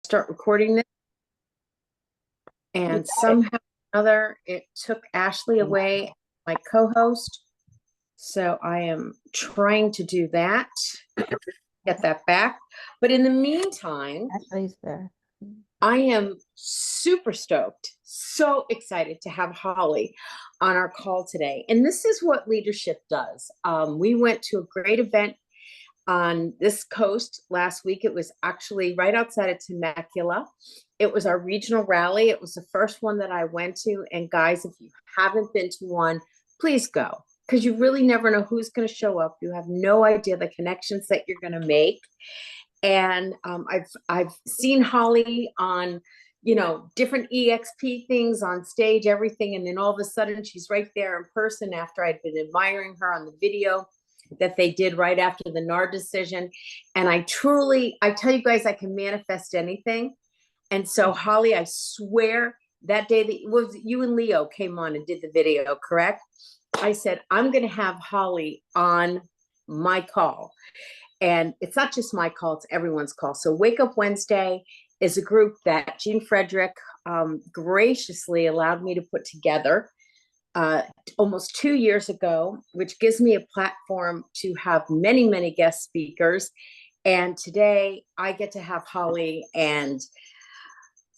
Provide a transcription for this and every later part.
start recording this, and somehow or another it took Ashley away, my co-host. So I am trying to do that, get that back. But in the meantime, Ashley's there. I am super stoked, so excited to have Holly on our call today. And this is what leadership does. We went to a great event on this coast last week. It was actually right outside of Temecula. It was our regional rally. It was the first one that I went to. And guys, if you haven't been to one, please go, because you really never know who's going to show up. You have no idea the connections that you're going to make. And I've seen Holly on, different EXP things on stage, everything, and then all of a sudden she's right there in person after I'd been admiring her on the video that they did right after the NAR decision. And I tell you guys, I can manifest anything. And so Holly, I swear that day that was you and Leo came on and did the video, correct? I said, I'm going to have Holly on my call. And it's not just my call, it's everyone's call. So Wake Up Wednesday is a group that Jean Frederick graciously allowed me to put together almost 2 years ago, which gives me a platform to have many, many guest speakers. And today I get to have Holly, and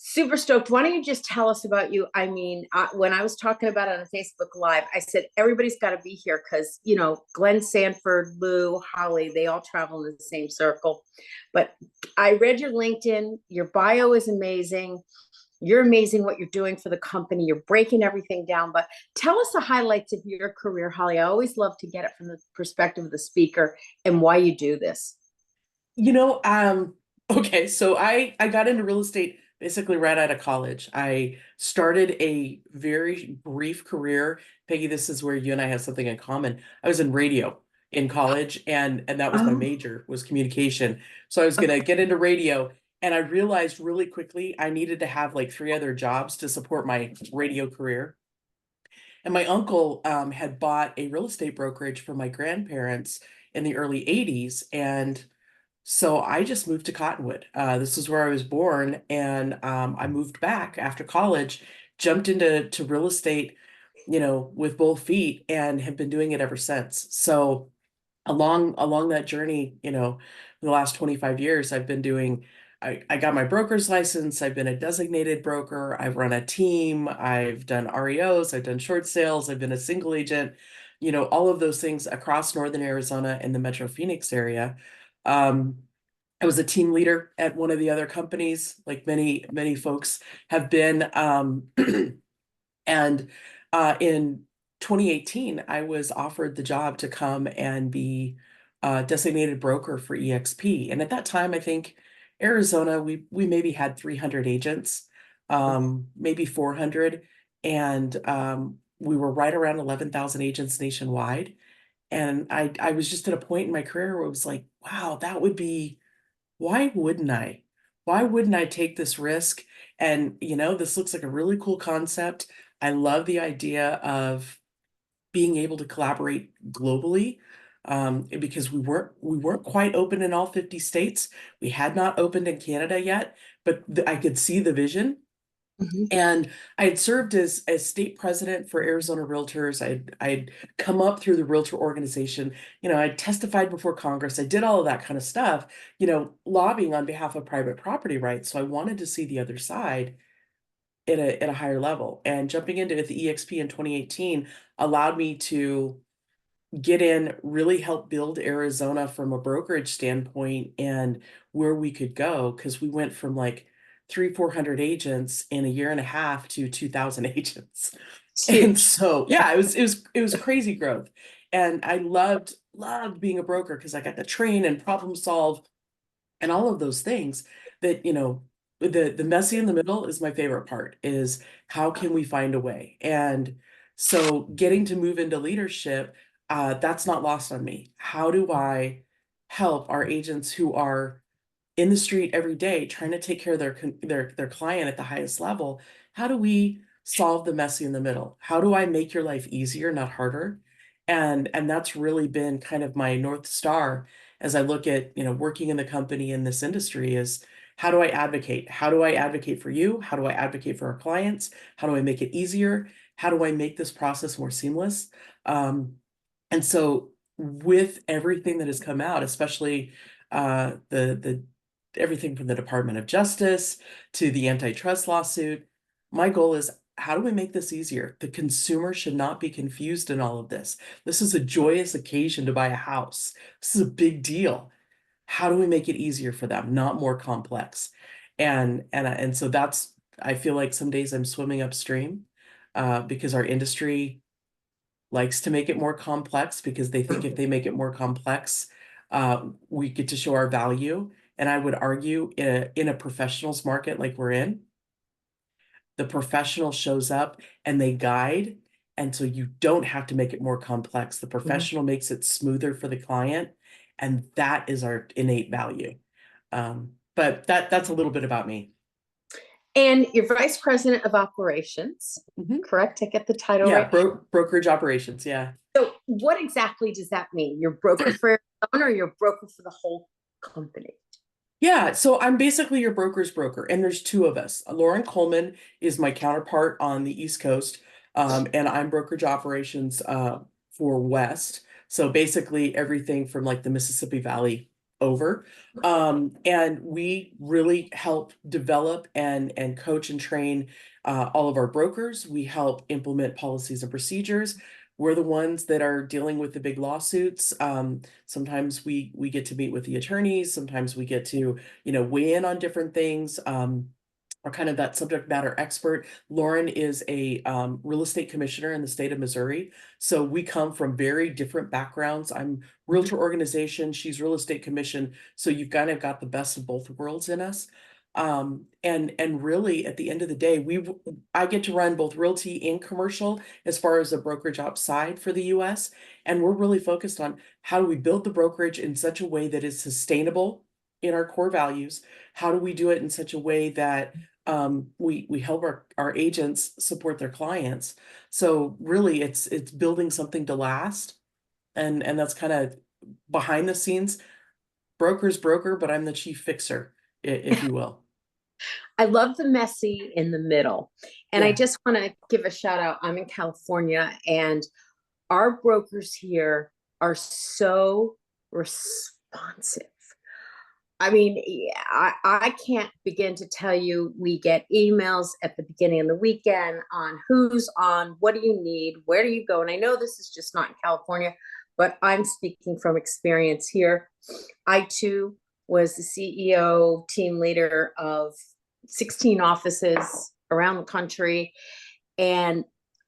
super stoked. Why don't you just tell us about you? I mean, when I was talking about it on Facebook Live, I said, everybody's got to be here because, Glenn Sanford, Lou, Holly, they all travel in the same circle. But I read your LinkedIn. Your bio is amazing. You're amazing what you're doing for the company. You're breaking everything down. But tell us the highlights of your career, Holly. I always love to get it from the perspective of the speaker and why you do this. Okay, so I got into real estate basically right out of college. I started a very brief career. Peggy, this is where you and I have something in common. I was in radio in college, and that was my major, was communication. So I was going to get into radio, and I realized really quickly I needed to have like 3 other jobs to support my radio career. And my uncle had bought a real estate brokerage for my grandparents in the early 80s. And so I just moved to Cottonwood. This is where I was born. And I moved back after college, jumped into real estate, with both feet, and have been doing it ever since. So along that journey, the last 25 years, I've been doing, I got my broker's license. I've been a designated broker. I've run a team. I've done REOs. I've done short sales. I've been a single agent, all of those things across Northern Arizona and the Metro Phoenix area. I was a team leader at one of the other companies, like many, many folks have been. And in 2018, I was offered the job to come and be a designated broker for EXP. And at that time, I think Arizona, we maybe had 300 agents, maybe 400. And we were right around 11,000 agents nationwide. And I was just at a point in my career where it was like, wow, why wouldn't I? Why wouldn't I take this risk? And, this looks like a really cool concept. I love the idea of being able to collaborate globally, because we weren't quite open in all 50 states. We had not opened in Canada yet, but I could see the vision. And I had served as state president for Arizona Realtors. I'd come up through the realtor organization. I testified before Congress. I did all of that kind of stuff, lobbying on behalf of private property rights. So I wanted to see the other side at a higher level. And jumping into the EXP in 2018 allowed me to get in, really help build Arizona from a brokerage standpoint and where we could go, because we went from like 300-400 agents in a year and a half to 2,000 agents. And so, yeah, it was crazy growth. And I loved being a broker because I got to train and problem solve and all of those things that, the messy in the middle is my favorite part, is how can we find a way? And so getting to move into leadership, that's not lost on me. How do I help our agents who are in the street every day trying to take care of their client at the highest level? How do we solve the messy in the middle? How do I make your life easier, not harder? And that's really been kind of my North Star as I look at, working in the company in this industry, is How do I advocate? How do I advocate for you? How do I advocate for our clients? How do I make it easier? How do I make this process more seamless? And so with everything that has come out, especially the everything from the Department of Justice to the antitrust lawsuit, my goal is, how do we make this easier? The consumer should not be confused in all of this. This is a joyous occasion to buy a house. This is a big deal. How do we make it easier for them, not more complex? And so that's, I feel like some days I'm swimming upstream because our industry likes to make it more complex because they think if they make it more complex, we get to show our value. And I would argue in a professionals market like we're in, the professional shows up and they guide. And so you don't have to make it more complex. The professional makes it smoother for the client. And that is our innate value. But that's a little bit about me. And you're vice president of operations, correct? I get the title Yeah, right. brokerage operations. Yeah. So what exactly does that mean? You're broker for your own, or you're broker for the whole company? Yeah, so I'm basically your broker's broker, and there's two of us. Lauren Coleman is my counterpart on the East Coast, and I'm brokerage operations for West. So basically everything from like the Mississippi Valley over. And we really help develop and coach and train all of our brokers. We help implement policies and procedures. We're the ones that are dealing with the big lawsuits. Sometimes we get to meet with the attorneys. Sometimes we get to, weigh in on different things. Or kind of that subject matter expert. Lauren is a real estate commissioner in the state of Missouri. So we come from very different backgrounds. I'm realtor organization, she's real estate commission. So you've kind of got the best of both worlds in us. And really at the end of the day, I get to run both realty and commercial as far as the brokerage ops side for the US. And we're really focused on how do we build the brokerage in such a way that is sustainable in our core values. How do we do it in such a way that we help our agents support their clients? So really it's building something to last. And that's kind of behind the scenes. Broker's broker, but I'm the chief fixer, if you will. I love the messy in the middle. And I Yeah. just want to give a shout out. I'm in California, and our brokers here are so responsive. I mean, I can't begin to tell you. We get emails at the beginning of the weekend on who's on, what do you need, where do you go? And I know this is just not in California, but I'm speaking from experience here. I too was the CEO, team leader of 16 offices around the country. And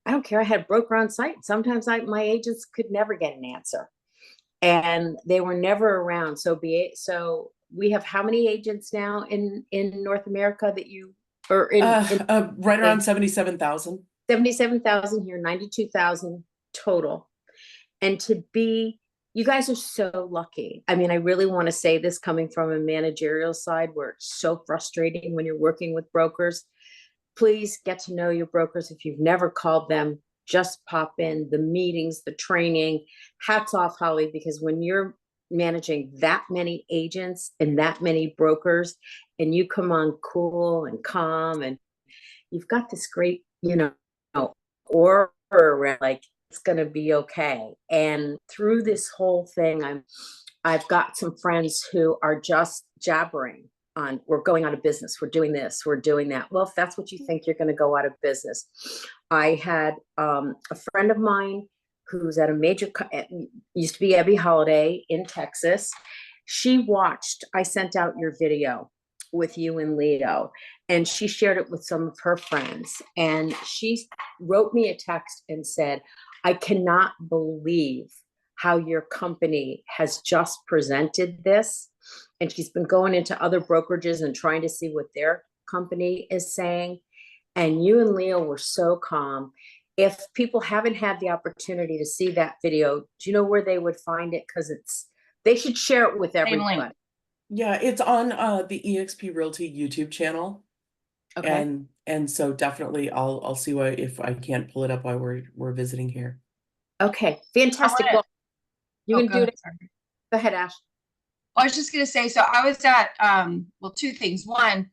I don't care. I had a broker on site. Sometimes my agents could never get an answer, and they were never around. So we have how many agents now in North America that you, or in Right around 77,000. 77,000 here, 92,000 total. And you guys are so lucky. I mean, I really want to say this coming from a managerial side where it's so frustrating when you're working with brokers. Please get to know your brokers. If you've never called them, just pop in the meetings, the training. Hats off, Holly, because when you're managing that many agents and that many brokers, and you come on cool and calm, and you've got this great, aura, like it's going to be okay. And through this whole thing, I've got some friends who are just jabbering on, we're going out of business, we're doing this, we're doing that. Well, if that's what you think, you're going to go out of business. I had a friend of mine who's at a major, used to be Abby Holiday in Texas. I sent out your video with you and Leo, and she shared it with some of her friends. And she wrote me a text and said, I cannot believe how your company has just presented this. And she's been going into other brokerages and trying to see what their company is saying. And you and Leo were so calm. If people haven't had the opportunity to see that video, do you know where they would find it? Because they should share it with everybody. Yeah, it's on the eXp Realty YouTube channel. Okay. And so definitely I'll see if I can't pull it up while we're visiting here. Okay. Fantastic. Well, you can do it. Go ahead, Ash. I was just gonna say, so I was at well, two things. One,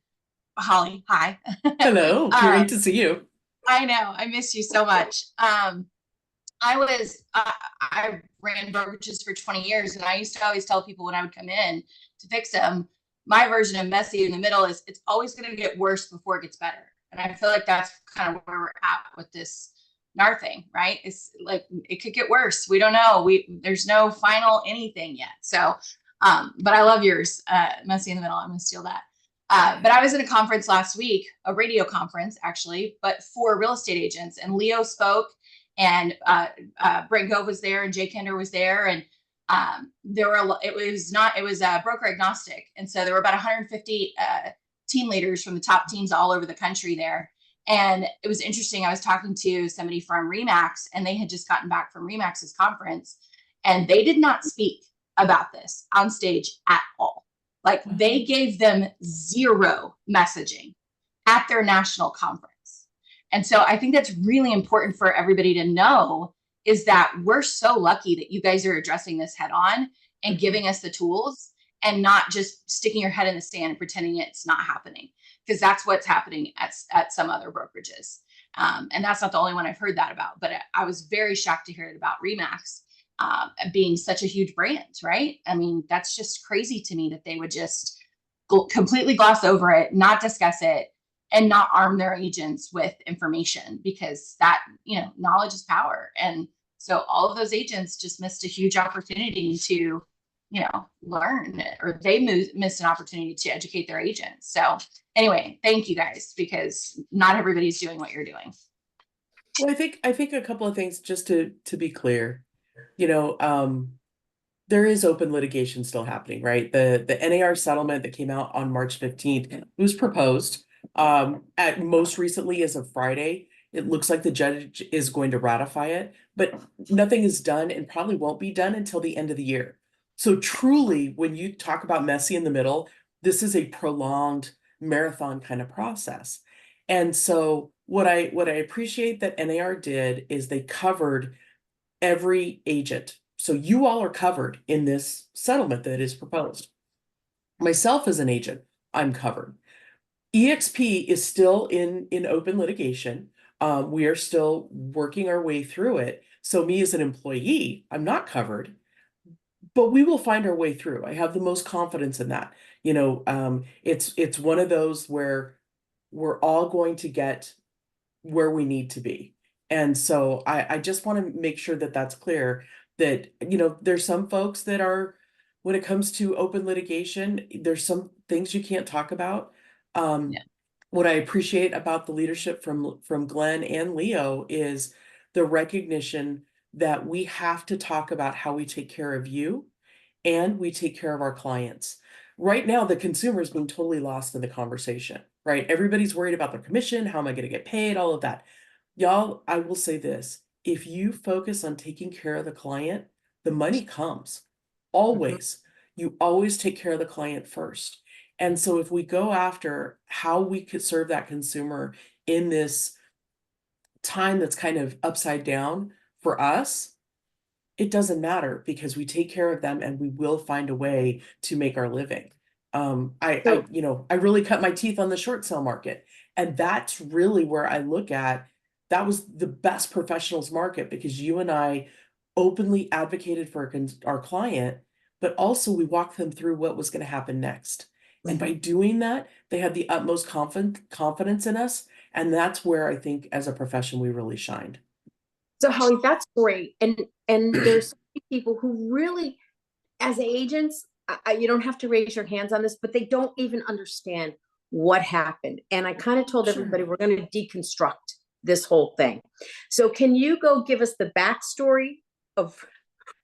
Holly, hi. Hello, can't uh, wait to see you. I know, I miss you so much. I ran brokerages for 20 years, and I used to always tell people when I would come in to fix them, my version of messy in the middle is it's always going to get worse before it gets better. And I feel like that's kind of where we're at with this NAR thing, right? It's like it could get worse. We don't know. There's no final anything yet. So, but I love yours, messy in the middle. I'm going to steal that. But I was at a conference last week, a radio conference actually, but for real estate agents, and Leo spoke, and Brent Gove was there, and Jay Kender was there, and there were it was broker agnostic, and so there were about 150 team leaders from the top teams all over the country there. And it was interesting. I was talking to somebody from Remax, and they had just gotten back from Remax's conference, and they did not speak about this on stage at all. Like they gave them zero messaging at their national conference. And so I think that's really important for everybody to know, is that we're so lucky that you guys are addressing this head on and giving us the tools, and not just sticking your head in the sand and pretending it's not happening, because that's what's happening at some other brokerages. And that's not the only one I've heard that about, but I was very shocked to hear it about Remax being such a huge brand, right? I mean, that's just crazy to me that they would just completely gloss over it, not discuss it, and not arm their agents with information, because that, knowledge is power. And so all of those agents just missed a huge opportunity to, learn, or they missed an opportunity to educate their agents. So anyway, thank you guys, because not everybody's doing what you're doing. Well, I think a couple of things just to be clear. There is open litigation still happening, right? The NAR settlement that came out on March 15th, it was proposed. At most recently, as of Friday, it looks like the judge is going to ratify it, but nothing is done and probably won't be done until the end of the year. So truly, when you talk about messy in the middle, this is a prolonged marathon kind of process. And so what I appreciate that NAR did is they covered every agent. So you all are covered in this settlement that is proposed. Myself as an agent, I'm covered. EXP is still in open litigation. We are still working our way through it. So me as an employee, I'm not covered, but we will find our way through. I have the most confidence in that. It's one of those where we're all going to get where we need to be. And so I just want to make sure that that's clear, that, there's some folks that are, when it comes to open litigation, there's some things you can't talk about. Yeah. What I appreciate about the leadership from Glenn and Leo is the recognition that we have to talk about how we take care of you and we take care of our clients. Right now, the consumer is being totally lost in the conversation, right? Everybody's worried about their commission. How am I going to get paid? All of that. Y'all, I will say this. If you focus on taking care of the client, the money comes. Always. You always take care of the client first. And so if we go after how we could serve that consumer in this time that's kind of upside down for us, it doesn't matter, because we take care of them and we will find a way to make our living. I really cut my teeth on the short sale market. And that's really where I look at, that was the best professionals market, because you and I openly advocated for our client, but also we walked them through what was going to happen next. And by doing that, they had the utmost confidence in us. And that's where I think as a profession, we really shined. So Holly, that's great. And there's people who really, as agents, you don't have to raise your hands on this, but they don't even understand what happened. And I kind of told everybody we're going to deconstruct this whole thing. So can you go give us the backstory of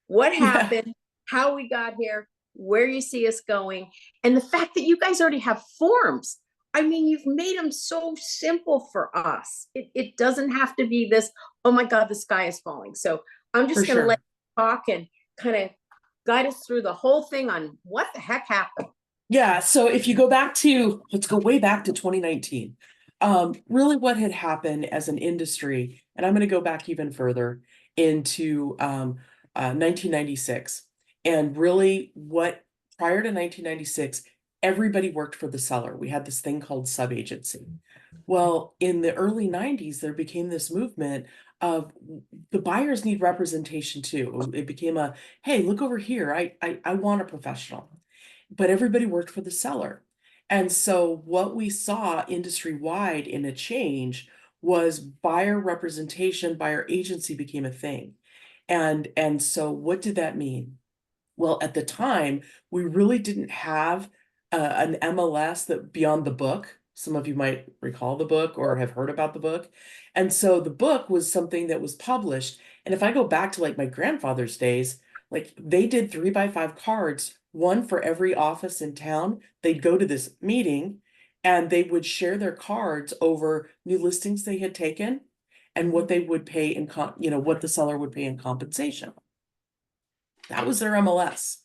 what happened, how we got here, where you see us going, and the fact that you guys already have forms. I mean, you've made them so simple for us. It doesn't have to be this, oh my God, the sky is falling. So I'm just going to let you talk and kind of guide us through the whole thing on what the heck happened. Yeah, so if you go back to, let's go way back to 2019. Really what had happened as an industry, and I'm going to go back even further into 1996, and really what prior to 1996, everybody worked for the seller. We had this thing called sub-agency. Well, in the early 90s, there became this movement of the buyers need representation too. It became a, hey, look over here. I want a professional. But everybody worked for the seller. And so what we saw industry-wide in a change was buyer representation, buyer agency became a thing. And so what did that mean? Well, at the time, we really didn't have an MLS that beyond the book. Some of you might recall the book or have heard about the book. And so the book was something that was published. And if I go back to like my grandfather's days, like they did 3x5 cards, one for every office in town. They'd go to this meeting and they would share their cards over new listings they had taken and what they would pay in, what the seller would pay in compensation. That was their MLS.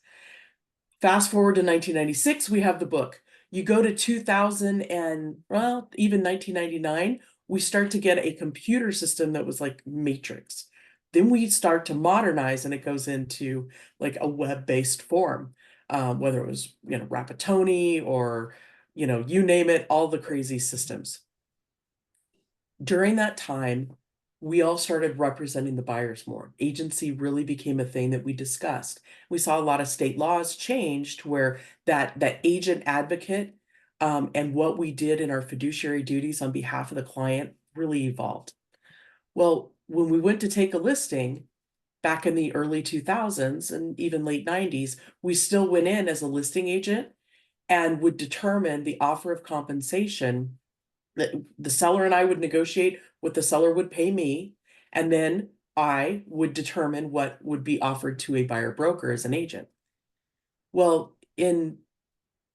Fast forward to 1996, we have the book. You go to 2000 and, well, even 1999, we start to get a computer system that was like Matrix. Then we start to modernize and it goes into like a web-based form, whether it was, Rapatoni or, you name it, all the crazy systems. During that time, we all started representing the buyers more. Agency really became a thing that we discussed. We saw a lot of state laws changed where that agent advocate and what we did in our fiduciary duties on behalf of the client really evolved. Well, when we went to take a listing back in the early 2000s and even late 90s, we still went in as a listing agent and would determine the offer of compensation. The seller and I would negotiate what the seller would pay me, and then I would determine what would be offered to a buyer broker as an agent. Well, in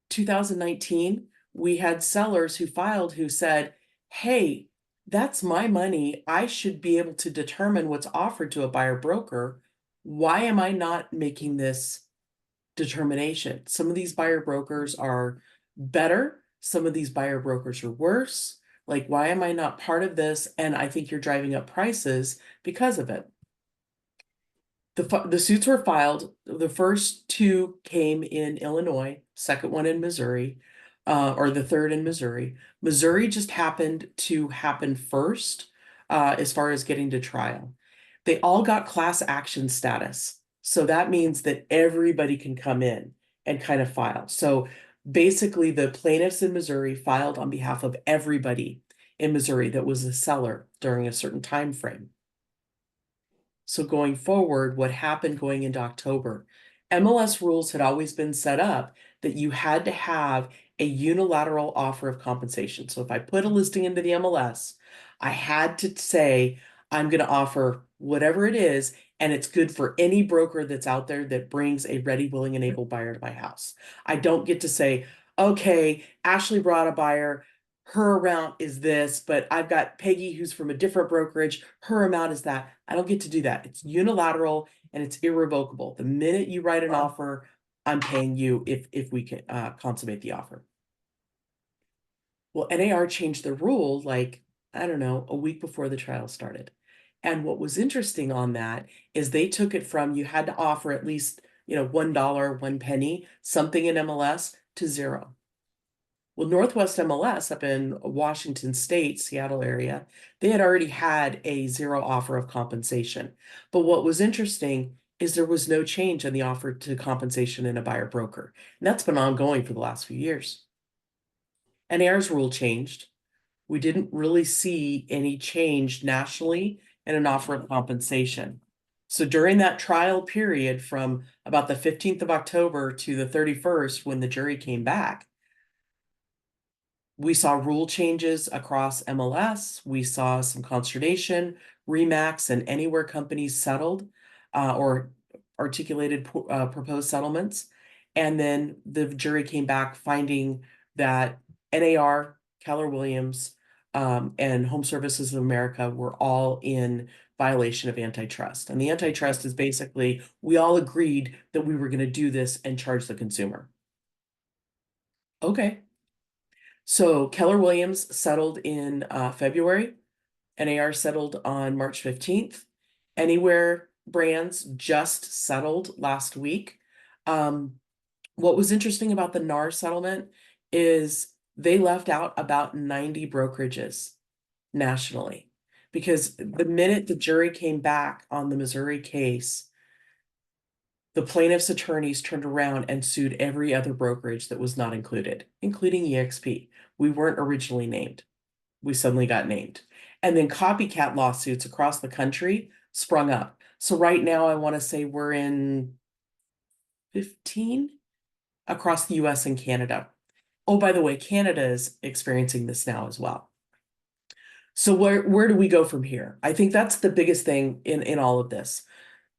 2019, we had sellers who filed who said, hey, that's my money. I should be able to determine what's offered to a buyer broker. Why am I not making this determination? Some of these buyer brokers are better. Some of these buyer brokers are worse. Like, why am I not part of this? And I think you're driving up prices because of it. The suits were filed. The first two came in Illinois, second one in Missouri, or the third in Missouri. Missouri just happened to happen first as far as getting to trial. They all got class action status. So that means that everybody can come in and kind of file. So basically, the plaintiffs in Missouri filed on behalf of everybody in Missouri that was a seller during a certain time frame. So going forward, what happened going into October, MLS rules had always been set up that you had to have a unilateral offer of compensation. So if I put a listing into the MLS, I had to say, I'm going to offer whatever it is, and it's good for any broker that's out there that brings a ready, willing, and able buyer to my house. I don't get to say, okay, Ashley brought a buyer, her amount is this, but I've got Peggy who's from a different brokerage, her amount is that. I don't get to do that. It's unilateral and it's irrevocable. The minute you write an offer, I'm paying you if we can consummate the offer. Well, NAR changed the rule like, I don't know, a week before the trial started. And what was interesting on that is they took it from you had to offer at least, $1, 1 penny, something in MLS to zero. Well, Northwest MLS up in Washington State, Seattle area, they had already had a zero offer of compensation. But what was interesting is there was no change in the offer to compensation in a buyer broker. And that's been ongoing for the last few years. NAR's rule changed. We didn't really see any change nationally in an offer of compensation. So during that trial period from about the 15th of October to the 31st, when the jury came back, we saw rule changes across MLS. We saw some consternation, Remax, and anywhere companies settled or articulated proposed settlements. And then the jury came back finding that NAR, Keller Williams, and Home Services of America were all in violation of antitrust. And the antitrust is basically, we all agreed that we were going to do this and charge the consumer. Okay. So Keller Williams settled in February. NAR settled on March 15th. Anywhere Brands just settled last week. What was interesting about the NAR settlement is they left out about 90 brokerages nationally, because the minute the jury came back on the Missouri case, the plaintiff's attorneys turned around and sued every other brokerage that was not included, including EXP. We weren't originally named. We suddenly got named. And then copycat lawsuits across the country sprung up. So right now, I want to say we're in 15 across the US and Canada. Oh, by the way, Canada is experiencing this now as well. So where do we go from here? I think that's the biggest thing in all of this.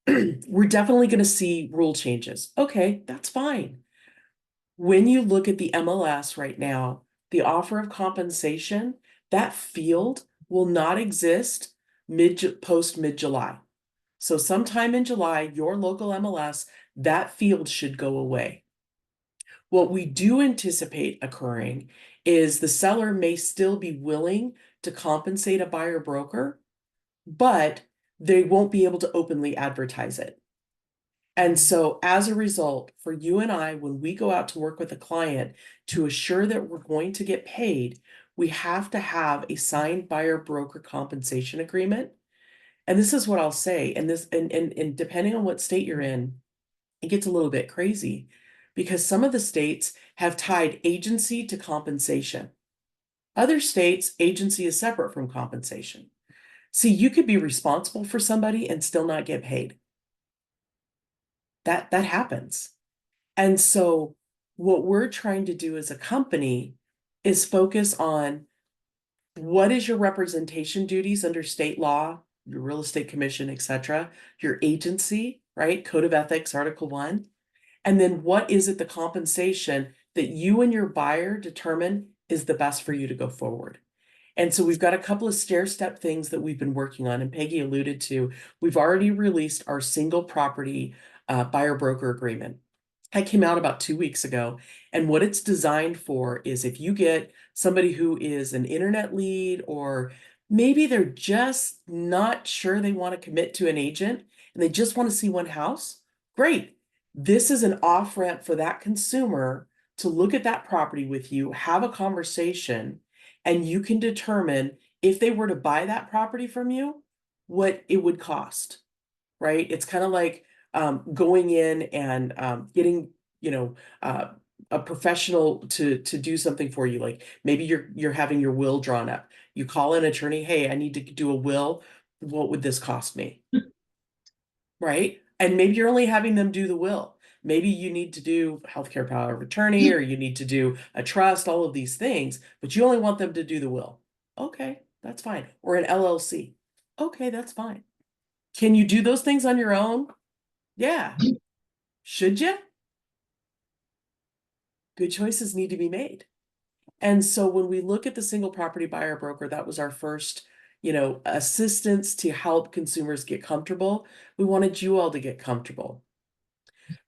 We're definitely going to see rule changes. Okay, that's fine. When you look at the MLS right now, the offer of compensation, that field will not exist post mid-July. So sometime in July, your local MLS, that field should go away. What we do anticipate occurring is the seller may still be willing to compensate a buyer broker, but they won't be able to openly advertise it. And so as a result, for you and I, when we go out to work with a client to assure that we're going to get paid, we have to have a signed buyer broker compensation agreement. And this is what I'll say, and depending on what state you're in, it gets a little bit crazy, because some of the states have tied agency to compensation. Other states, agency is separate from compensation. See, you could be responsible for somebody and still not get paid. That happens. And so what we're trying to do as a company is focus on what is your representation duties under state law, your real estate commission, etc., your agency, right? Code of Ethics, Article 1. And then what is it, the compensation that you and your buyer determine is the best for you to go forward? And so we've got a couple of stair-step things that we've been working on, and Peggy alluded to. We've already released our single property buyer broker agreement. That came out about 2 weeks ago. And what it's designed for is if you get somebody who is an internet lead, or maybe they're just not sure they want to commit to an agent and they just want to see one house, great. This is an off-ramp for that consumer to look at that property with you, have a conversation, and you can determine if they were to buy that property from you, what it would cost, right? It's kind of like going in and getting, a professional to do something for you. Like maybe you're having your will drawn up. You call an attorney, hey, I need to do a will. What would this cost me? Right? And maybe you're only having them do the will. Maybe you need to do healthcare power of attorney, or you need to do a trust, all of these things, but you only want them to do the will. Okay, that's fine. Or an LLC. Okay, that's fine. Can you do those things on your own? Yeah. Should you? Good choices need to be made. And so when we look at the single property buyer broker, that was our first, assistance to help consumers get comfortable. We wanted you all to get comfortable.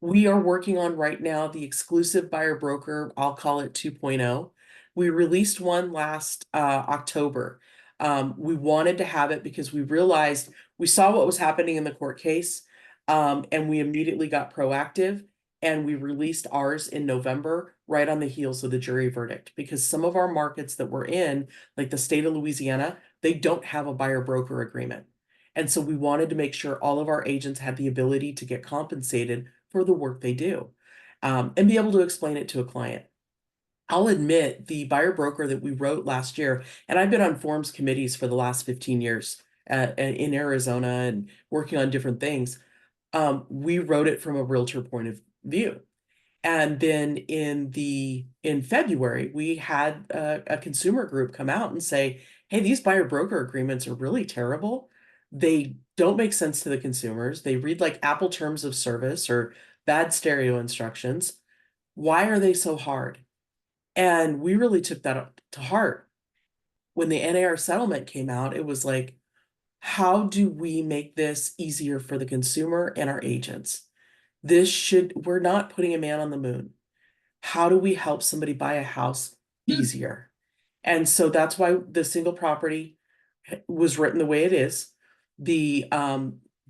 We are working on right now the exclusive buyer broker, I'll call it 2.0. We released one last October. We wanted to have it because we realized we saw what was happening in the court case, and we immediately got proactive, and we released ours in November, right on the heels of the jury verdict, because some of our markets that we're in, like the state of Louisiana, they don't have a buyer broker agreement. And so we wanted to make sure all of our agents had the ability to get compensated for the work they do, and be able to explain it to a client. I'll admit the buyer broker that we wrote last year, and I've been on forms committees for the last 15 years in Arizona and working on different things. We wrote it from a realtor point of view. And then in February, we had a consumer group come out and say, hey, these buyer broker agreements are really terrible. They don't make sense to the consumers. They read like Apple terms of service or bad stereo instructions. Why are they so hard? And we really took that up to heart. When the NAR settlement came out, it was like, how do we make this easier for the consumer and our agents? We're not putting a man on the moon. How do we help somebody buy a house easier? And so that's why the single property was written the way it is. The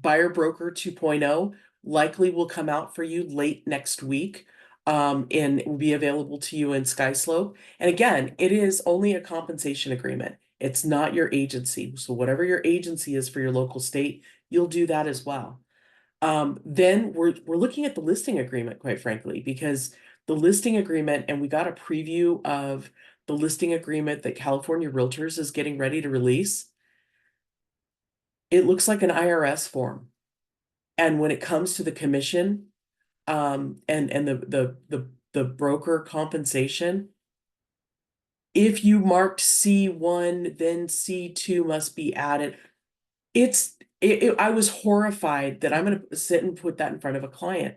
buyer broker 2.0 likely will come out for you late next week. and it will be available to you in SkySlope. And again, it is only a compensation agreement. It's not your agency. So whatever your agency is for your local state, you'll do that as well. Then we're looking at the listing agreement, quite frankly, because the listing agreement, and we got a preview of the listing agreement that California Realtors is getting ready to release. It looks like an IRS form. And when it comes to the commission, and the broker compensation, if you marked C1, then C2 must be added. I was horrified that I'm going to sit and put that in front of a client.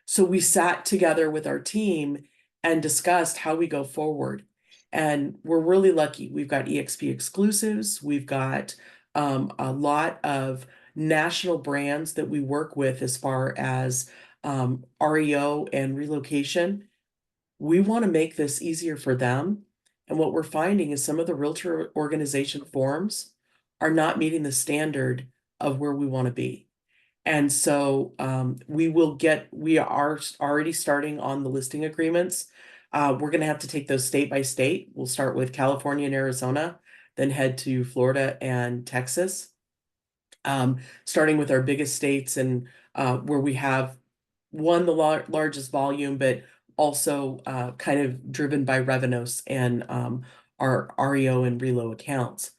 So we sat together with our team and discussed how we go forward. And we're really lucky. We've got EXP exclusives. We've got a lot of national brands that we work with as far as REO and relocation. We want to make this easier for them. And what we're finding is some of the realtor organization forms are not meeting the standard of where we want to be. And so we are already starting on the listing agreements. We're going to have to take those state by state. We'll start with California and Arizona, then head to Florida and Texas, starting with our biggest states and where we have the largest volume, but also kind of driven by Revenos and our REO and Relo accounts.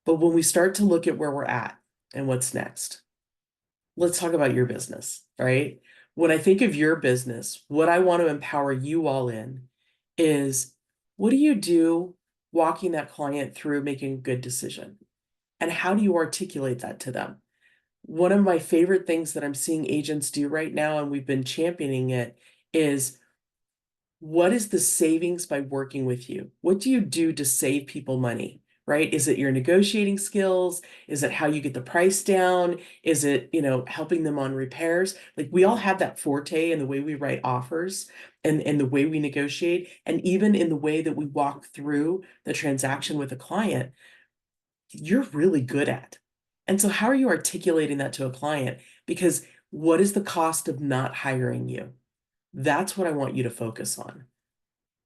But when we start to look at where we're at and what's next, let's talk about your business, right? When I think of your business, what I want to empower you all in is, what do you do walking that client through making a good decision? And how do you articulate that to them? One of my favorite things that I'm seeing agents do right now, and we've been championing it, is, what is the savings by working with you? What do you do to save people money? Right? Is it your negotiating skills? Is it how you get the price down? Is it, helping them on repairs? Like, we all have that forte in the way we write offers and the way we negotiate, and even in the way that we walk through the transaction with a client, you're really good at. And so how are you articulating that to a client? Because what is the cost of not hiring you? That's what I want you to focus on.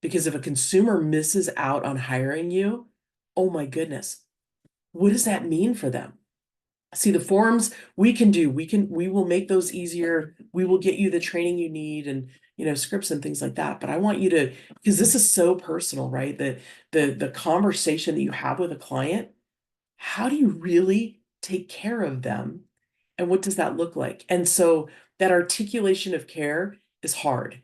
Because if a consumer misses out on hiring you, oh my goodness, what does that mean for them? See, the forms we will make those easier. We will get you the training you need and, scripts and things like that. But I want you to, because this is so personal, right? The conversation that you have with a client, how do you really take care of them? And what does that look like? And so that articulation of care is hard.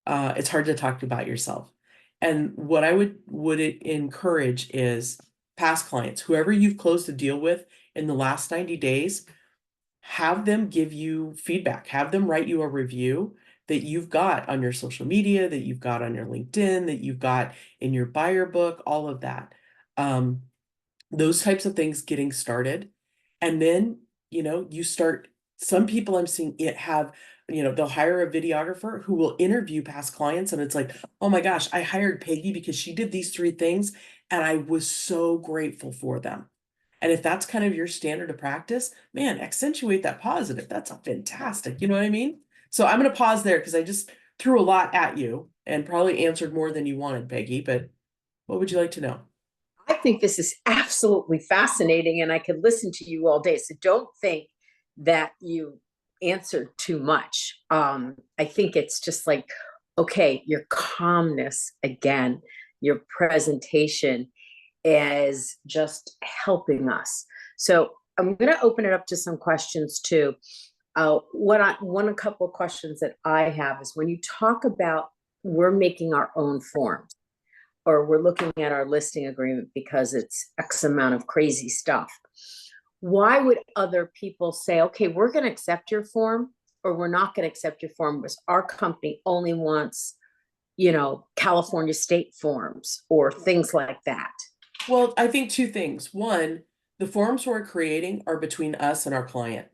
It's hard to talk about yourself. And what I would encourage is past clients, whoever you've closed a deal with in the last 90 days, have them give you feedback, have them write you a review that you've got on your social media, that you've got on your LinkedIn, that you've got in your buyer book, all of that. Those types of things getting started. And then, you start, some people I'm seeing it have, they'll hire a videographer who will interview past clients. And it's like, oh my gosh, I hired Peggy because she did these 3 things and I was so grateful for them. And if that's kind of your standard of practice, man, accentuate that positive. That's fantastic. You know what I mean? So I'm going to pause there because I just threw a lot at you and probably answered more than you wanted, Peggy, but what would you like to know? I think this is absolutely fascinating, and I could listen to you all day. So don't think that you answered too much. I think it's just like, okay, your calmness again, your presentation is just helping us. So I'm going to open it up to some questions too. A couple of questions that I have is, when you talk about we're making our own forms, or we're looking at our listing agreement because it's X amount of crazy stuff, why would other people say, okay, we're going to accept your form, or we're not going to accept your form because our company only wants, California state forms or things like that? Well, I think 2 things. One, the forms we're creating are between us and our client.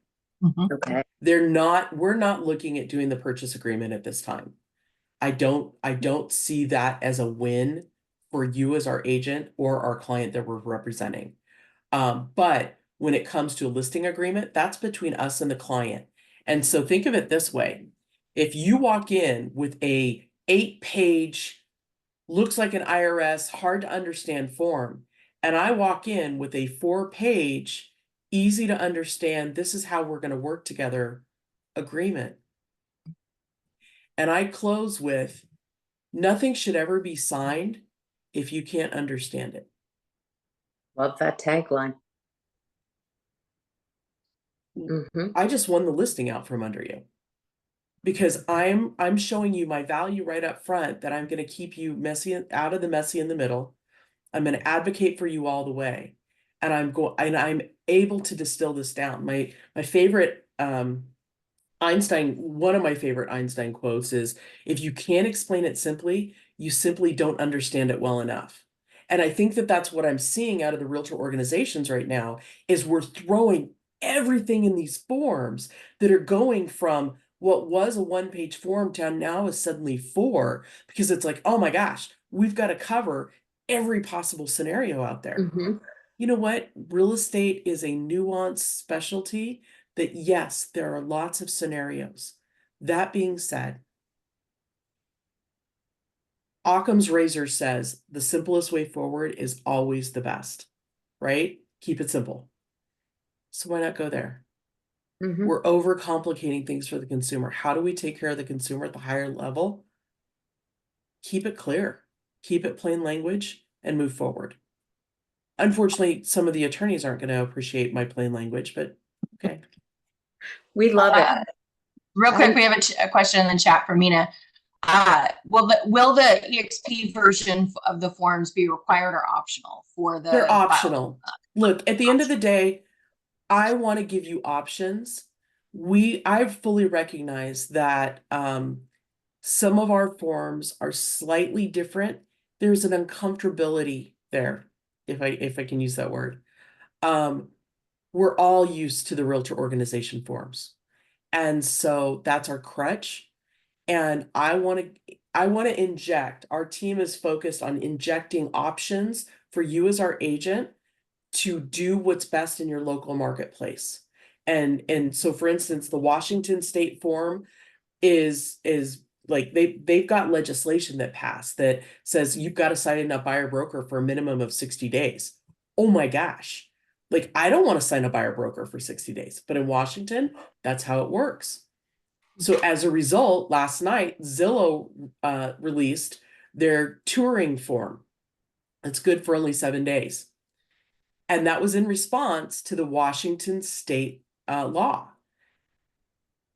Okay. We're not looking at doing the purchase agreement at this time. I don't see that as a win for you as our agent or our client that we're representing. But when it comes to a listing agreement, that's between us and the client. And so think of it this way. If you walk in with a 8-page, looks like an IRS, hard to understand form, and I walk in with a 4-page, easy to understand, this is how we're going to work together agreement, and I close with, nothing should ever be signed if you can't understand it. Love that tagline. I just won the listing out from under you, because I'm showing you my value right up front, that I'm going to keep you messy, out of the messy in the middle. I'm going to advocate for you all the way, and I'm able to distill this down. My favorite one of my favorite Einstein quotes is, if you can't explain it simply, you simply don't understand it well enough. And I think that that's what I'm seeing out of the realtor organizations right now, is we're throwing everything in these forms that are going from what was a 1-page form to now is suddenly 4, because it's like, oh my gosh, we've got to cover every possible scenario out there. You know what? Real estate is a nuanced specialty that, yes, there are lots of scenarios. That being said, Occam's razor says the simplest way forward is always the best, right? Keep it simple. So why not go there? We're overcomplicating things for the consumer. How do we take care of the consumer at the higher level? Keep it clear, keep it plain language, and move forward. Unfortunately, some of the attorneys aren't going to appreciate my plain language, but okay. We love it. Real quick, we have a question in the chat from Mina. Will the EXP version of the forms be required or optional for the? They're optional. Look, at the end of the day, I want to give you options. I've fully recognized that some of our forms are slightly different. There's an uncomfortability there, if I can use that word. We're all used to the realtor organization forms, and so that's our crutch. And I want to inject. Our team is focused on injecting options for you as our agent to do what's best in your local marketplace. And so, for instance, the Washington State form is like, they've got legislation that passed that says you've got to sign up buyer broker for a minimum of 60 days. Oh my gosh. Like, I don't want to sign a buyer broker for 60 days, but in Washington, that's how it works. So as a result, last night, Zillow released their touring form. It's good for only 7 days. And that was in response to the Washington State law.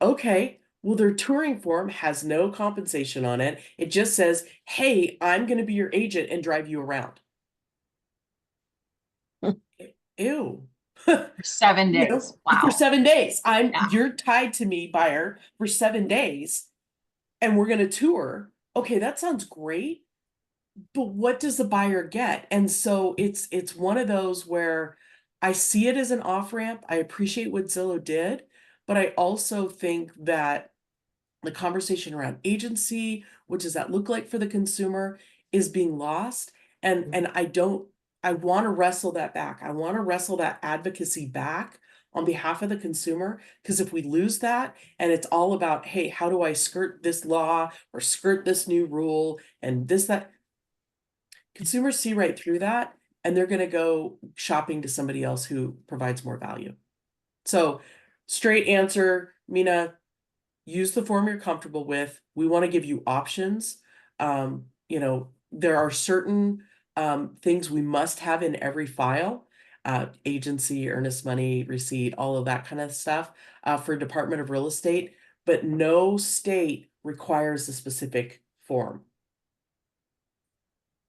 Okay, well, their touring form has no compensation on it. It just says, hey, I'm going to be your agent and drive you around. Ew. For 7 days. You know, wow. For 7 days. You're tied to me, buyer, for 7 days, and we're going to tour. Okay, that sounds great. But what does the buyer get? And so it's one of those where I see it as an off-ramp. I appreciate what Zillow did, but I also think that the conversation around agency, what does that look like for the consumer, is being lost. And I want to wrestle that back. I want to wrestle that advocacy back on behalf of the consumer, because if we lose that and it's all about, hey, how do I skirt this law or skirt this new rule and this, that, consumers see right through that, and they're going to go shopping to somebody else who provides more value. So, straight answer, Mina, use the form you're comfortable with. We want to give you options. There are certain things we must have in every file, agency, earnest money, receipt, all of that kind of stuff for Department of Real Estate, but no state requires a specific form.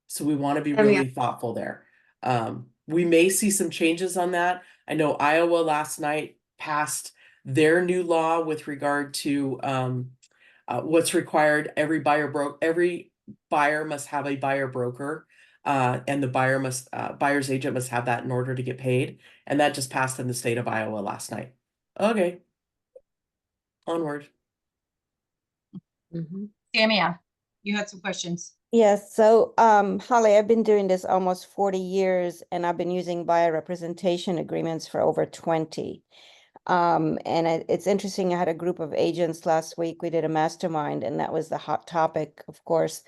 So we want to be really thoughtful there. We may see some changes on that. I know Iowa last night passed their new law with regard to what's required. Every buyer must have a buyer broker, and the buyer's agent must have that in order to get paid. And that just passed in the state of Iowa last night. Okay. Onward. Samia, you had some questions. Yes, so Holly, I've been doing this almost 40 years and I've been using buyer representation agreements for over 20. And it's interesting. I had a group of agents last week. We did a mastermind, and that was the hot topic, of course.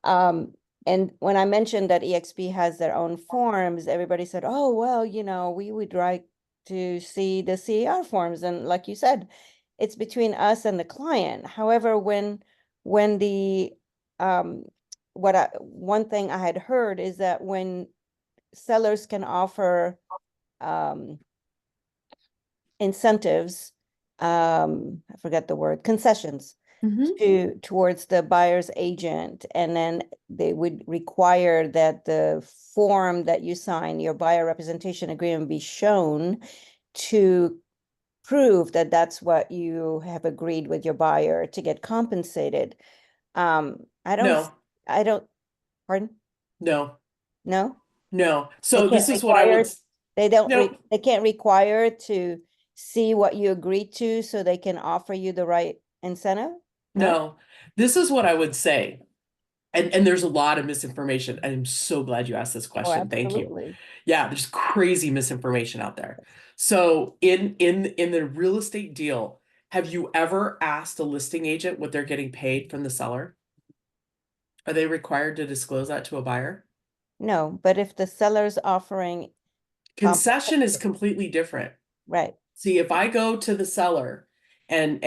And when I mentioned that EXP has their own forms, everybody said, "Oh, well, we would like to see the CER forms." And like you said, it's between us and the client. However, when the one thing I had heard is that when sellers can offer incentives, I forget the word, concessions towards the buyer's agent, and then they would require that the form that you sign, your buyer representation agreement, be shown to prove that that's what you have agreed with your buyer to get compensated. I No, don't, pardon? no, No? no. They So this can't is what I would, require, they don't, no, they can't require to see what you agreed to so they can offer you the right incentive? No? no, this is what I would say. And there's a lot of misinformation. I'm so glad you asked this Oh, question. Thank you. absolutely. Yeah, there's crazy misinformation out there. So in the real estate deal, have you ever asked a listing agent what they're getting paid from the seller? Are they required to disclose that to a buyer? No, but if the seller's offering, Concession is completely different. right, See, if I go to the seller and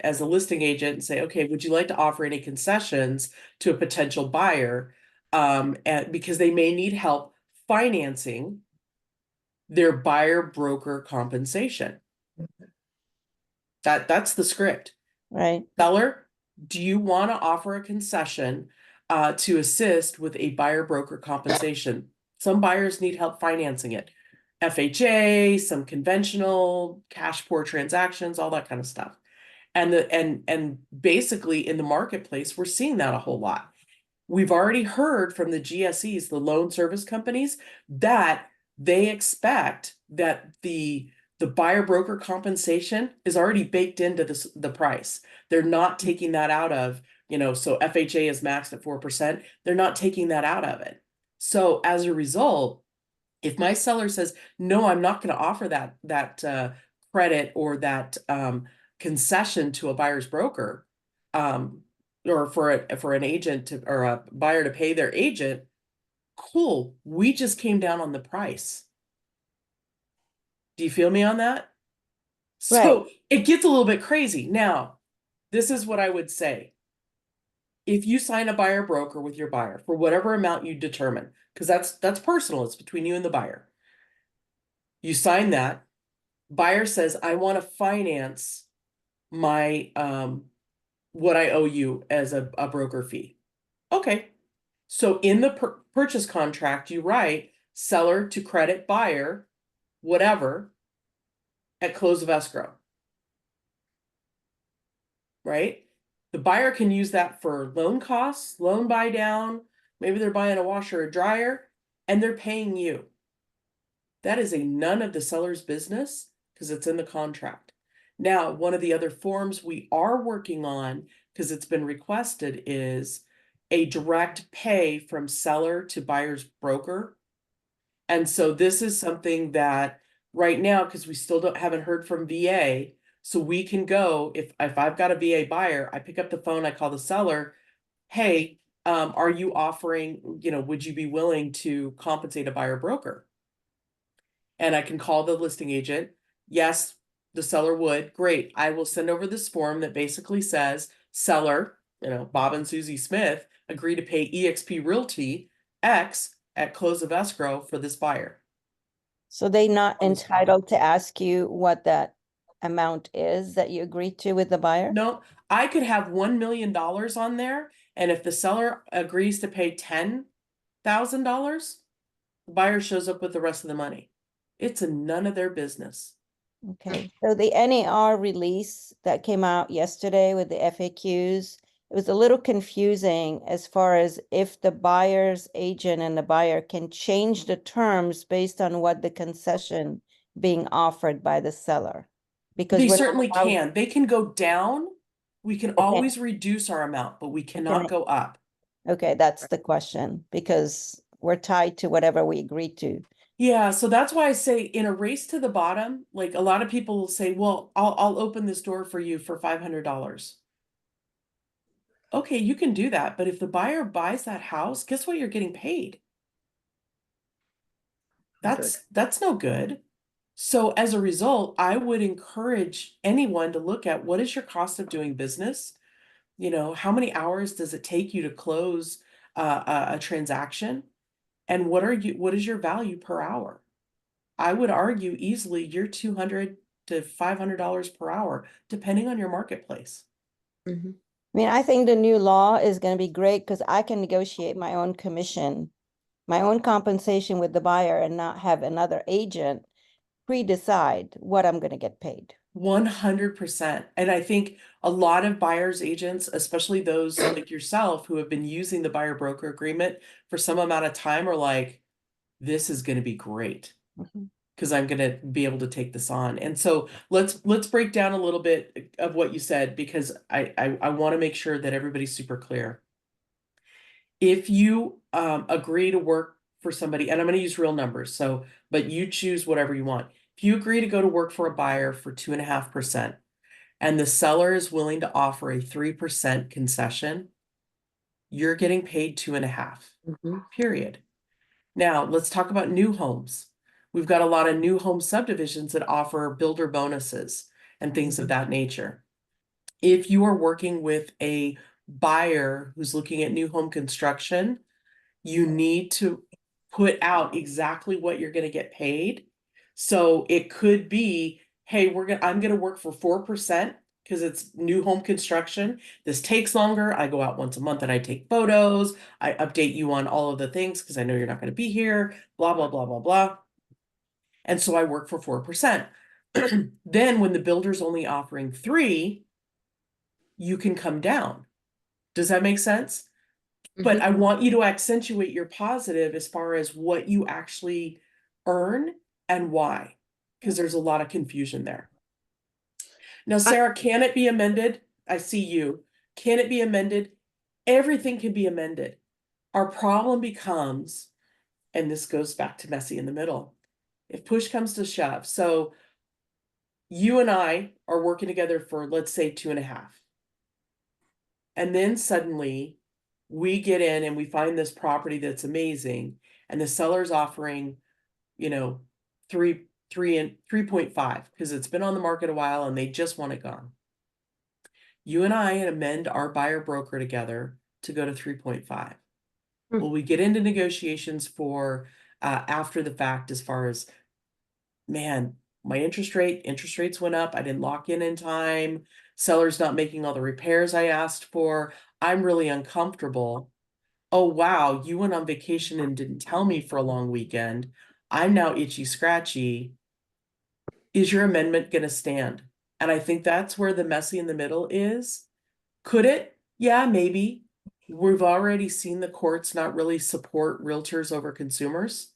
as a listing agent and say, okay, would you like to offer any concessions to a potential buyer? And because they may need help financing their buyer broker compensation. That's the script. right, Seller, do you want to offer a concession to assist with a buyer broker compensation? Some buyers need help financing it. FHA, some conventional cash poor transactions, all that kind of stuff. And basically in the marketplace, we're seeing that a whole lot. We've already heard from the GSEs, the loan service companies, that they expect that the buyer broker compensation is already baked into the price. They're not taking that out of, so FHA is maxed at 4%. They're not taking that out of it. So as a result, if my seller says, no, I'm not going to offer that credit or that concession to a buyer's broker, or for an agent to, or a buyer to pay their agent, cool. We just came down on the price. Do you feel me on that? So it gets a little bit crazy. Now, this is what I would say. If you sign a buyer broker with your buyer for whatever amount you determine, because that's personal, it's between you and the buyer. You sign that, buyer says, I want to finance my what I owe you as a broker fee. Okay. So in the purchase contract, you write seller to credit buyer, whatever, at close of escrow. Right? The buyer can use that for loan costs, loan buy down, maybe they're buying a washer or dryer, and they're paying you. That is none of the seller's business because it's in the contract. Now, one of the other forms we are working on, because it's been requested, is a direct pay from seller to buyer's broker. And so this is something that right now, because we still haven't heard from VA, so we can go, if I've got a VA buyer, I pick up the phone, I call the seller, hey, are you offering, would you be willing to compensate a buyer broker? And I can call the listing agent. Yes, the seller would. Great. I will send over this form that basically says seller, Bob and Susie Smith, agree to pay eXp Realty X at close of escrow for this buyer. So they not entitled to ask you what that amount is that you agreed to with the buyer? No, I could have $1 million on there. And if the seller agrees to pay $10,000, the buyer shows up with the rest of the money. It's none of their business. Okay, so the NAR release that came out yesterday with the FAQs, it was a little confusing as far as if the buyer's agent and the buyer can change the terms based on what the concession being offered by the seller. Because They we're not certainly allowed- can. They can go down. We can Okay. always reduce our amount, but we cannot go up. Okay, that's the question, because we're tied to whatever we agreed to. Yeah, so that's why I say in a race to the bottom, like a lot of people will say, well, I'll open this door for you for $500. Okay, you can do that, but if the buyer buys that house, guess what you're getting paid? That's no good. So as a result, I would encourage anyone to look at what is your cost of doing business? You know, how many hours does it take you to close a transaction? And what is your value per hour? I would argue easily you're $200 to $500 per hour, depending on your marketplace. Mhm. I mean, I think the new law is going to be great because I can negotiate my own commission, my own compensation with the buyer, and not have another agent pre-decide what I'm going to get paid. 100%. And I think a lot of buyers agents, especially those like yourself who have been using the buyer broker agreement for some amount of time, are like, this is going to be great because I'm going to be able to take this on. And so let's break down a little bit of what you said, because I want to make sure that everybody's super clear. If you agree to work for somebody, and I'm going to use real numbers, so, but you choose whatever you want. If you agree to go to work for a buyer for 2.5%, and the seller is willing to offer a 3% concession, you're getting paid 2.5, period. Now, let's talk about new homes. We've got a lot of new home subdivisions that offer builder bonuses and things of that nature. If you are working with a buyer who's looking at new home construction, you need to put out exactly what you're going to get paid. So it could be, hey, I'm going to work for 4% because it's new home construction. This takes longer. I go out once a month and I take photos. I update you on all of the things because I know you're not going to be here, blah, blah, blah, blah, blah. And so I work for 4%. Then when the builder's only offering 3, you can come down. Does that make sense? But I want you to accentuate your positive as far as what you actually earn and why, because there's a lot of confusion there. Now, Sarah, can it be amended? I see you. Can it be amended? Everything can be amended. Our problem becomes, and this goes back to messy in the middle, if push comes to shove. So you and I are working together for, let's say, 2.5. And then suddenly we get in and we find this property that's amazing, and the seller's offering, you know, 3.5 because it's been on the market a while and they just want it gone. You and I amend our buyer broker together to go to 3.5. Well, we get into negotiations for after the fact, as far as, man, my interest rates went up. I didn't lock in time. Seller's not making all the repairs I asked for. I'm really uncomfortable. Oh, wow, you went on vacation and didn't tell me for a long weekend. I'm now itchy scratchy. Is your amendment going to stand? And I think that's where the messy in the middle is. Could it? Yeah, maybe. We've already seen the courts not really support realtors over consumers.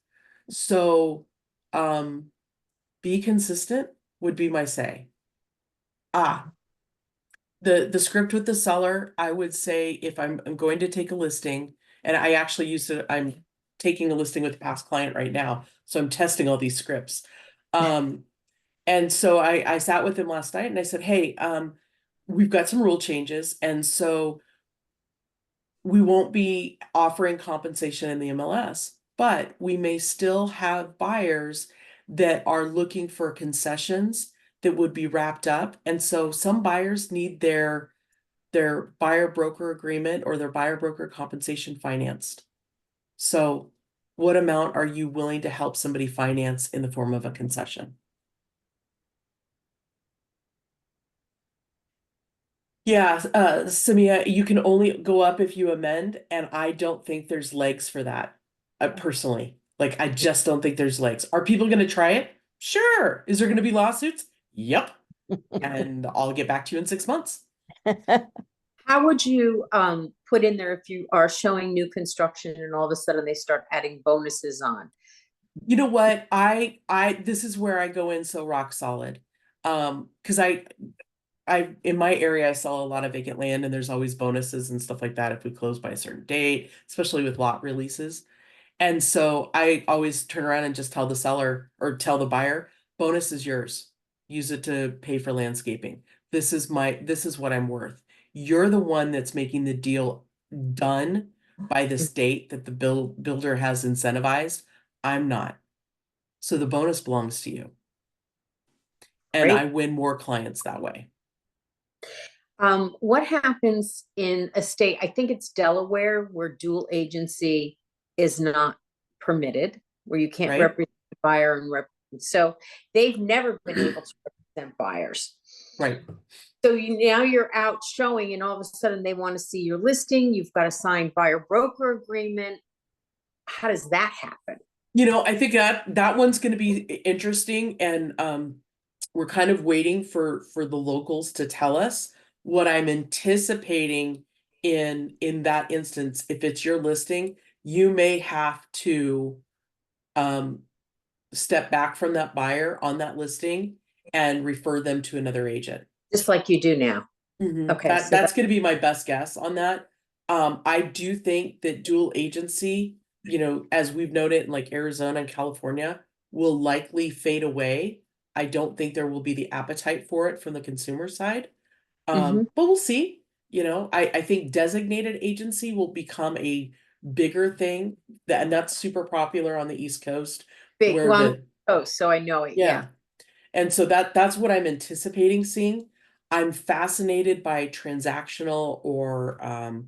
So, be consistent would be my say. The script with the seller, I would say if I'm going to take a listing, and I actually I'm taking a listing with a past client right now, so I'm testing all these scripts. And so I sat with him last night and I said, hey, we've got some rule changes, and so we won't be offering compensation in the MLS, but we may still have buyers that are looking for concessions that would be wrapped up. And so some buyers need their buyer broker agreement or their buyer broker compensation financed. So what amount are you willing to help somebody finance in the form of a concession? Yeah, Samia, you can only go up if you amend, and I don't think there's legs for that, personally. Like, I just don't think there's legs. Are people going to try it? Sure. Is there going to be lawsuits? Yep. And I'll get back to you in 6 months. How would you put in there if you are showing new construction and all of a sudden they start adding bonuses on? You know what? This is where I go in so rock solid. Because I in my area, I sell a lot of vacant land, and there's always bonuses and stuff like that if we close by a certain date, especially with lot releases. And so I always turn around and just tell the seller or tell the buyer, bonus is yours. Use it to pay for landscaping. This is what I'm worth. You're the one that's making the deal done by this date that the builder has incentivized. I'm not. So the bonus belongs to you. And Great. I win more clients that way. What happens in a state, I think it's Delaware, where dual agency is not permitted, where you can't Right. represent the buyer and so they've never been able to represent buyers. Right. So now you're out showing and all of a sudden they want to see your listing. You've got a signed buyer broker agreement. How does that happen? I think that one's going to be interesting, and we're kind of waiting for the locals to tell us. What I'm anticipating in that instance, if it's your listing, you may have to step back from that buyer on that listing and refer them to another agent. Just like you do now. Okay. That's going to be my best guess on that. I do think that dual agency, as we've noted in like Arizona and California, will likely fade away. I don't think there will be the appetite for it from the consumer side. But we'll see. I think designated agency will become a bigger thing, and that's super popular on the East Coast. Big where one. Oh, so I know it. Yeah. And so that's what I'm anticipating seeing. I'm fascinated by transactional or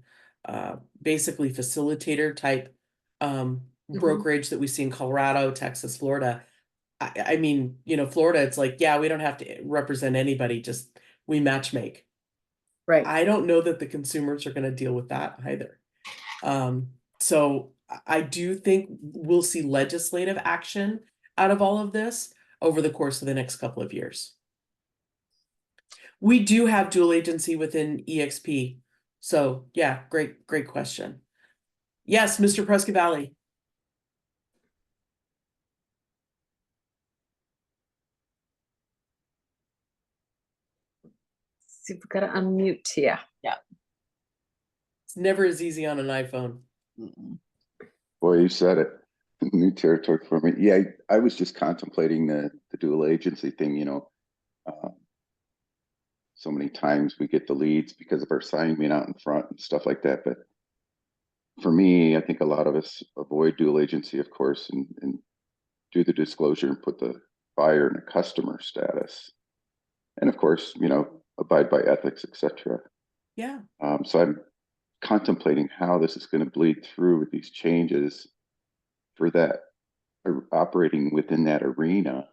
basically facilitator type brokerage that we see in Colorado, Texas, Florida. I mean, Florida, it's like, yeah, we don't have to represent anybody, just we match make. Right. I don't know that the consumers are going to deal with that either. So I do think we'll see legislative action out of all of this over the course of the next couple of years. We do have dual agency within EXP. So yeah, great question. Yes, Mr. Prescott Valley. So we've got to unmute here. Yeah. It's never as easy on an iPhone. Boy, you said it. New territory for me. Yeah, I was just contemplating the dual agency thing, so many times we get the leads because of our sign being out in front and stuff like that. But for me, I think a lot of us avoid dual agency, of course, and do the disclosure and put the buyer in a customer status. And of course, abide by ethics, etc. Yeah. So I'm contemplating how this is going to bleed through with these changes for that operating within that arena.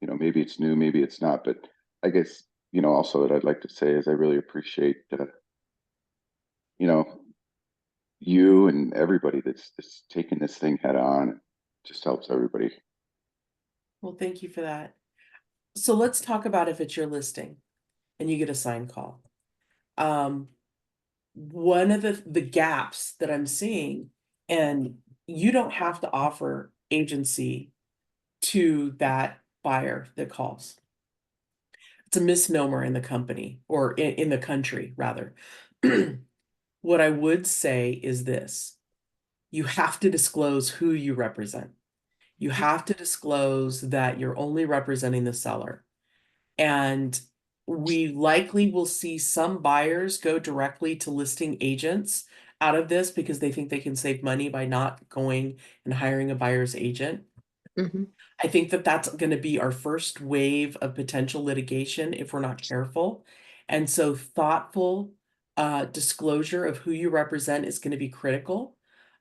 Maybe it's new, maybe it's not, but I guess, also what I'd like to say is I really appreciate, you and everybody that's taking this thing head on. It just helps everybody. Well, thank you for that. So let's talk about if it's your listing and you get a sign call. One of the gaps that I'm seeing, and you don't have to offer agency to that buyer that calls. It's a misnomer in the company, or in the country rather. What I would say is this: you have to disclose who you represent. You have to disclose that you're only representing the seller. And we likely will see some buyers go directly to listing agents out of this because they think they can save money by not going and hiring a buyer's agent. I think that that's going to be our first wave of potential litigation if we're not careful. And so thoughtful disclosure of who you represent is going to be critical.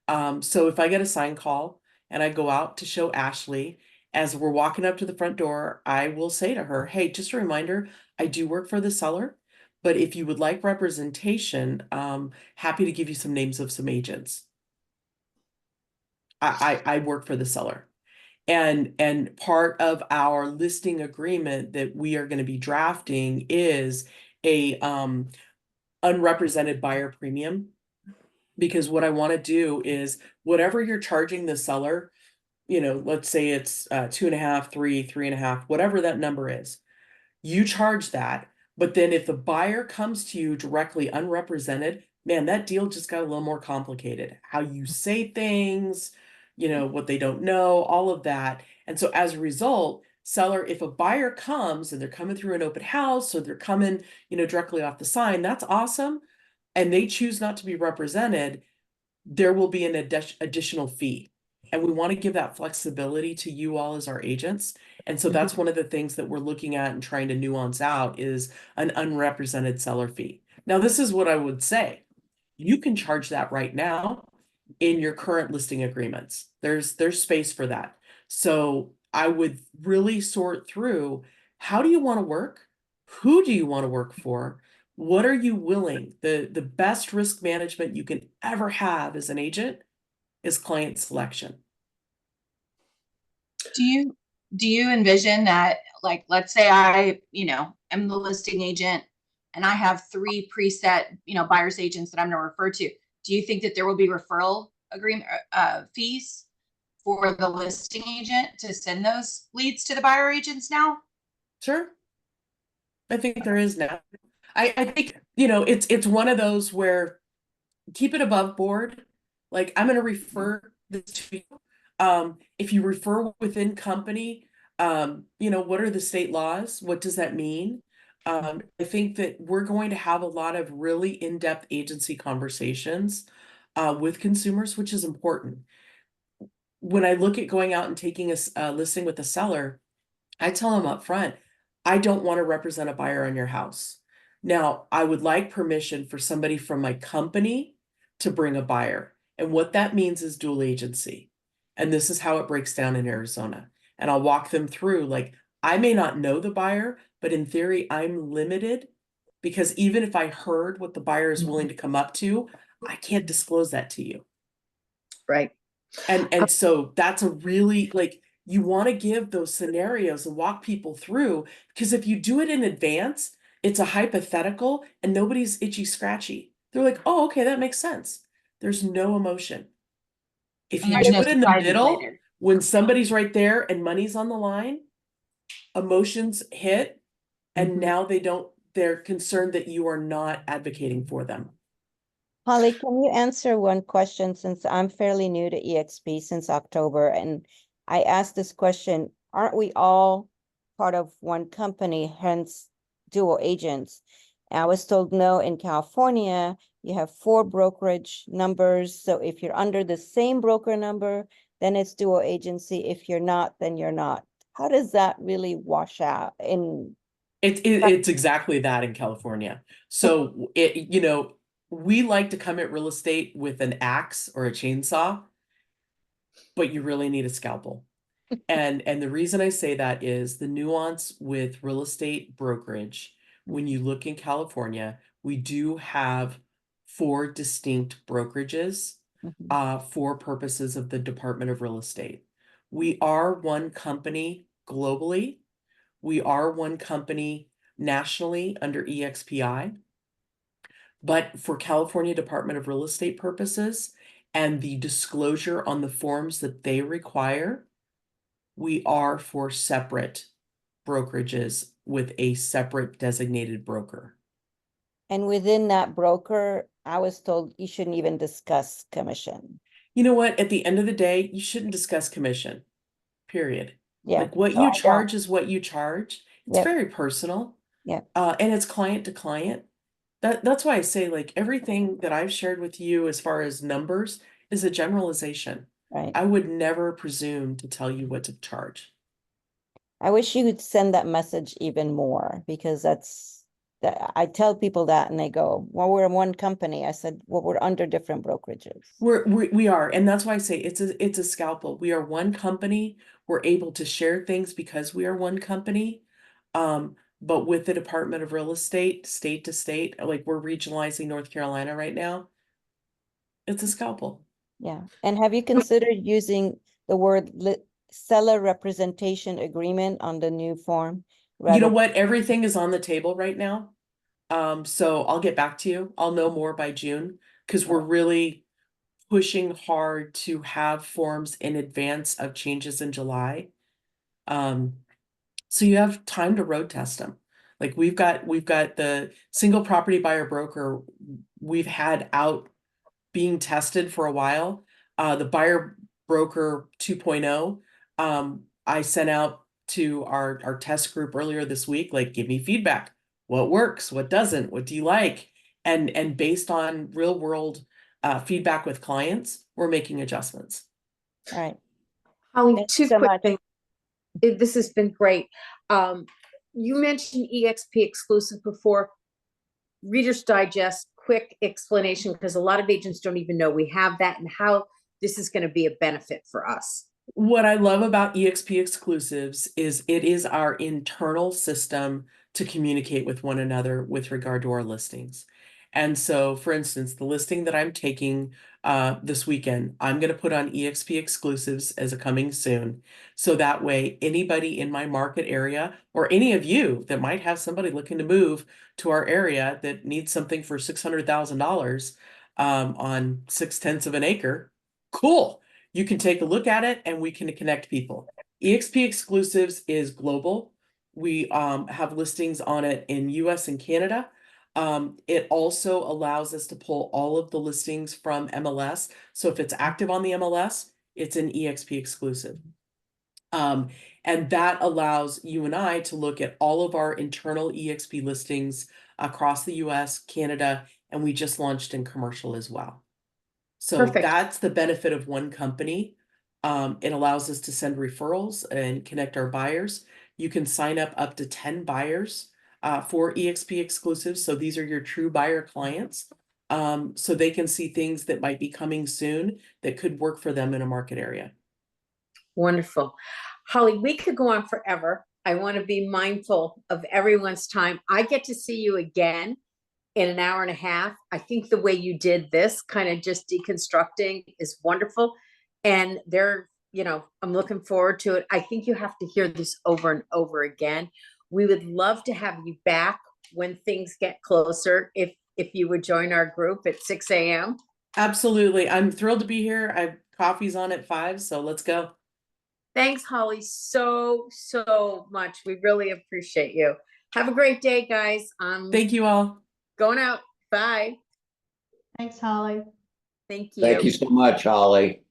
So if I get a sign call and I go out to show Ashley, as we're walking up to the front door, I will say to her, hey, just a reminder, I do work for the seller, but if you would like representation, happy to give you some names of some agents. I work for the seller. And part of our listing agreement that we are going to be drafting is a unrepresented buyer premium. Because what I want to do is whatever you're charging the seller, let's say it's 2.5, 3.5, whatever that number is, you charge that. But then if the buyer comes to you directly unrepresented, man, that deal just got a little more complicated. How you say things, what they don't know, all of that. And so as a result, seller, if a buyer comes and they're coming through an open house, or they're coming, directly off the sign, that's awesome. And they choose not to be represented, there will be an additional fee. And we want to give that flexibility to you all as our agents. And so that's one of the things that we're looking at and trying to nuance out is an unrepresented seller fee. Now, this is what I would say. You can charge that right now in your current listing agreements. There's space for that. So I would really sort through, how do you want to work? Who do you want to work for? What are you willing? The best risk management you can ever have as an agent is client selection. Do you envision that, like, let's say I, am the listing agent and I have 3 preset, buyer's agents that I'm going to refer to. Do you think that there will be referral agreement fees for the listing agent to send those leads to the buyer agents now? Sure. I think there is now. I think, it's one of those where keep it above board. Like, I'm going to refer this to you. If you refer within company, what are the state laws? What does that mean? I think that we're going to have a lot of really in-depth agency conversations with consumers, which is important. When I look at going out and taking a listing with a seller, I tell them up front, I don't want to represent a buyer on your house. Now, I would like permission for somebody from my company to bring a buyer. And what that means is dual agency. And this is how it breaks down in Arizona. And I'll walk them through, like, I may not know the buyer, but in theory, I'm limited because even if I heard what the buyer is willing to come up to, I can't disclose that to you. Right. And so that's a really, like, you want to give those scenarios and walk people through, because if you do it in advance, it's a hypothetical and nobody's itchy scratchy. They're like, oh, okay, that makes sense. There's no emotion. If And you there's do no it in the surprises middle, later. when somebody's right there and money's on the line, emotions hit, and now they're concerned that you are not advocating for them. Holly, can you answer one question, since I'm fairly new to EXP since October, and I asked this question, aren't we all part of one company, hence dual agents? And I was told no, in California, you have 4 brokerage numbers. So if you're under the same broker number, then it's dual agency. If you're not, then you're not. How does that really wash out in? It's exactly that in California. So we like to come at real estate with an axe or a chainsaw, but you really need a scalpel. And the reason I say that is the nuance with real estate brokerage. When you look in California, we do have 4 distinct brokerages for purposes of the Department of Real Estate. We are one company globally. We are one company nationally under EXPI. But for California Department of Real Estate purposes and the disclosure on the forms that they require, we are 4 separate brokerages with a separate designated broker. And within that broker, I was told you shouldn't even discuss commission. You know what? At the end of the day, you shouldn't discuss commission, period. Yeah. Like, what so you I don't. charge is what you charge. It's Yep. very personal. Yep. And it's client to client. That's why I say, like, everything that I've shared with you as far as numbers is a generalization. Right. I would never presume to tell you what to charge. I wish you would send that message even more, because that's that I tell people that and they go, well, we're in one company. I said, well, we're under different brokerages. We are, and that's why I say it's a scalpel. We are one company. We're able to share things because we are one company. But with the Department of Real Estate, state to state, like we're regionalizing North Carolina right now, it's a scalpel. Yeah. And have you considered using the word seller representation agreement on the new form? You know what? Everything is on the table right now. So I'll get back to you. I'll know more by June, because we're really pushing hard to have forms in advance of changes in July. So you have time to road test them. Like we've got the single property buyer broker we've had out being tested for a while. The buyer broker 2.0, I sent out to our test group earlier this week, like, give me feedback. What works? What doesn't? What do you like? And based on real world feedback with clients, we're making adjustments. All right. Holly, Thank you two so quick much. things. This has been great. You mentioned EXP exclusive before. Reader's Digest, quick explanation, because a lot of agents don't even know we have that and how this is going to be a benefit for us. What I love about EXP exclusives is it is our internal system to communicate with one another with regard to our listings. And so, for instance, the listing that I'm taking this weekend, I'm going to put on EXP exclusives as a coming soon. So that way, anybody in my market area or any of you that might have somebody looking to move to our area that needs something for $600,000 on 6/10 of an acre, cool. You can take a look at it and we can connect people. EXP exclusives is global. We have listings on it in US and Canada. It also allows us to pull all of the listings from MLS. So if it's active on the MLS, it's an EXP exclusive. And that allows you and I to look at all of our internal EXP listings across the US, Canada, and we just launched in commercial as well. So Perfect. that's the benefit of one company. It allows us to send referrals and connect our buyers. You can sign up to 10 buyers for EXP exclusives. So these are your true buyer clients. So they can see things that might be coming soon that could work for them in a market area. Wonderful. Holly, we could go on forever. I want to be mindful of everyone's time. I get to see you again in an hour and a half. I think the way you did this, kind of just deconstructing, is wonderful. And I'm looking forward to it. I think you have to hear this over and over again. We would love to have you back when things get closer. If you would join our group at 6 a.m. Absolutely. I'm thrilled to be here. Coffee's on at 5, so let's go. Thanks, Holly, so much. We really appreciate you. Have a great day, guys. Thank you all. Going out. Bye. Thanks, Holly. Thank you. Thank you so much, Holly.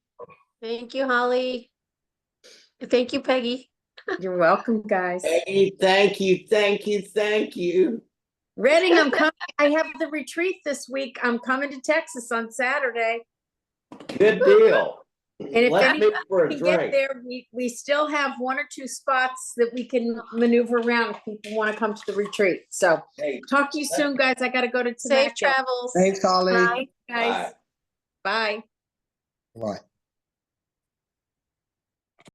Thank you, Holly. Thank you, Peggy. You're welcome, guys. Hey, thank you, thank you, thank you. Reading, I'm coming. I have the retreat this week. I'm coming to Texas on Saturday. Good deal. And if Let's anyone meet for a can get drink. there, we still have 1 or 2 spots that we can maneuver around if people want to come to the retreat. So Hey, talk to you soon, guys. I got to go to Safe Temecula. travels. Thanks, Holly. Bye, guys. bye. Bye. Bye.